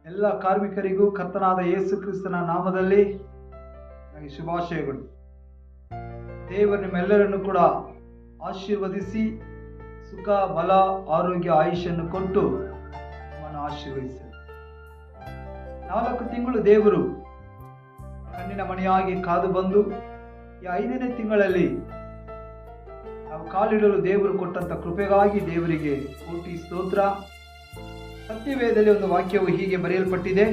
ಎಲ್ಲ ಕಾರ್ಮಿಕರಿಗೂ ಕರ್ತನಾದ ಯೇಸು ಕ್ರಿಸ್ತನ ನಾಮದಲ್ಲಿ ನನಗೆ ಶುಭಾಶಯಗಳು. ದೇವರು ನಿಮ್ಮೆಲ್ಲರನ್ನು ಕೂಡ ಆಶೀರ್ವದಿಸಿ ಸುಖ, ಬಲ, ಆರೋಗ್ಯ, ಆಯುಷ್ಯನ್ನು ಕೊಟ್ಟು ನಮ್ಮನ್ನು ಆಶೀರ್ವದಿಸಲಿ. 4 ತಿಂಗಳು ದೇವರು ಕಣ್ಣಿನ ಮಣಿಯಾಗಿ ಕಾದು ಬಂದು ಈ 5ನೇ ತಿಂಗಳಲ್ಲಿ ನಾವು ಕಾಲಿಡಲು ದೇವರು ಕೊಟ್ಟಂತ ಕೃಪೆಗಾಗಿ ದೇವರಿಗೆ ಕೋಟಿ ಸ್ತೋತ್ರ. ಸತ್ಯವೇದದಲ್ಲಿ ಒಂದು ವಾಕ್ಯವು ಹೀಗೆ ಬರೆಯಲ್ಪಟ್ಟಿದೆ.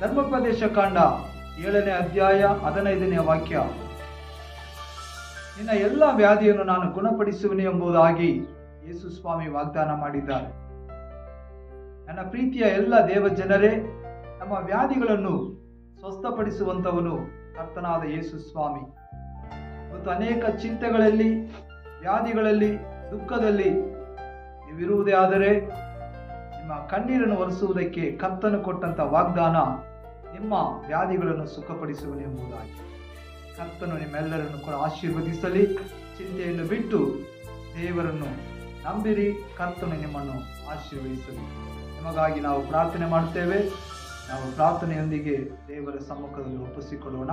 ಧರ್ಮೋಪದೇಶ ಕಾಂಡ 7ನೇ ಅಧ್ಯಾಯ 15ನೇ ವಾಕ್ಯ, ನಿನ್ನ ಎಲ್ಲ ವ್ಯಾಧಿಯನ್ನು ನಾನು ಗುಣಪಡಿಸುವನು ಎಂಬುದಾಗಿ ಯೇಸು ಸ್ವಾಮಿ ವಾಗ್ದಾನ ಮಾಡಿದ್ದಾರೆ. ನನ್ನ ಪ್ರೀತಿಯ ಎಲ್ಲ ದೇವ ಜನರೇ, ನಮ್ಮ ವ್ಯಾಧಿಗಳನ್ನು ಸ್ವಸ್ಥಪಡಿಸುವಂತವನು ಕರ್ತನಾದ ಯೇಸು ಸ್ವಾಮಿ. ಮತ್ತು ಅನೇಕ ಚಿಂತೆಗಳಲ್ಲಿ, ವ್ಯಾಧಿಗಳಲ್ಲಿ, ದುಃಖದಲ್ಲಿ ನೀವಿರುವುದೇ ಆದರೆ ನಿಮ್ಮ ಕಣ್ಣೀರನ್ನು ಒರೆಸುವುದಕ್ಕೆ ಕರ್ತನು ಕೊಟ್ಟಂತ ವಾಗ್ದಾನ ನಿಮ್ಮ ವ್ಯಾಧಿಗಳನ್ನು ಸುಖಪಡಿಸುವನು ಎಂಬುದಾಗಿ. ಕರ್ತನು ನಿಮ್ಮೆಲ್ಲರನ್ನು ಕೂಡ ಆಶೀರ್ವದಿಸಲಿ. ಚಿಂತೆಯನ್ನು ಬಿಟ್ಟು ದೇವರನ್ನು ನಂಬಿರಿ. ಕರ್ತನು ನಿಮ್ಮನ್ನು ಆಶೀರ್ವದಿಸಲಿ. ನಿಮಗಾಗಿ ನಾವು ಪ್ರಾರ್ಥನೆ ಮಾಡುತ್ತೇವೆ. ನಾವು ಪ್ರಾರ್ಥನೆಯೊಂದಿಗೆ ದೇವರ ಸಮ್ಮುಖದಲ್ಲಿ ಒಪ್ಪಿಸಿಕೊಳ್ಳೋಣ.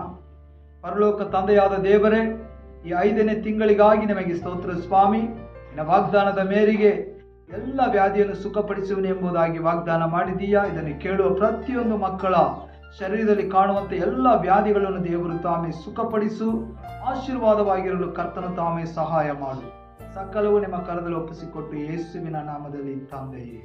ಪರಲೋಕ ತಂದೆಯಾದ ದೇವರೇ, ಈ 5ನೇ ತಿಂಗಳಿಗಾಗಿ ನಿಮಗೆ ಸ್ತೋತ್ರ ಸ್ವಾಮಿ. ನಿನ್ನ ವಾಗ್ದಾನದ ಮೇರೆಗೆ ಎಲ್ಲ ವ್ಯಾಧಿಯನ್ನು ಸುಖಪಡಿಸುವನು ಎಂಬುದಾಗಿ ವಾಗ್ದಾನ ಮಾಡಿದೀಯಾ. ಇದನ್ನು ಕೇಳುವ ಪ್ರತಿಯೊಂದು ಮಕ್ಕಳ ಶರೀರದಲ್ಲಿ ಕಾಣುವಂತೆ ಎಲ್ಲ ವ್ಯಾಧಿಗಳನ್ನು ದೇವರು ತಾಮೇ ಸುಖಪಡಿಸು. ಆಶೀರ್ವಾದವಾಗಿರಲು ಕರ್ತನು ತಾಮೇ ಸಹಾಯ ಮಾಡು. ಸಕಲವು ನಿಮ್ಮ ಕರದಲ್ಲಿ ಒಪ್ಪಿಸಿಕೊಟ್ಟು ಯೇಸುವಿನ ನಾಮದಲ್ಲಿ ತಂದೆಯೇ.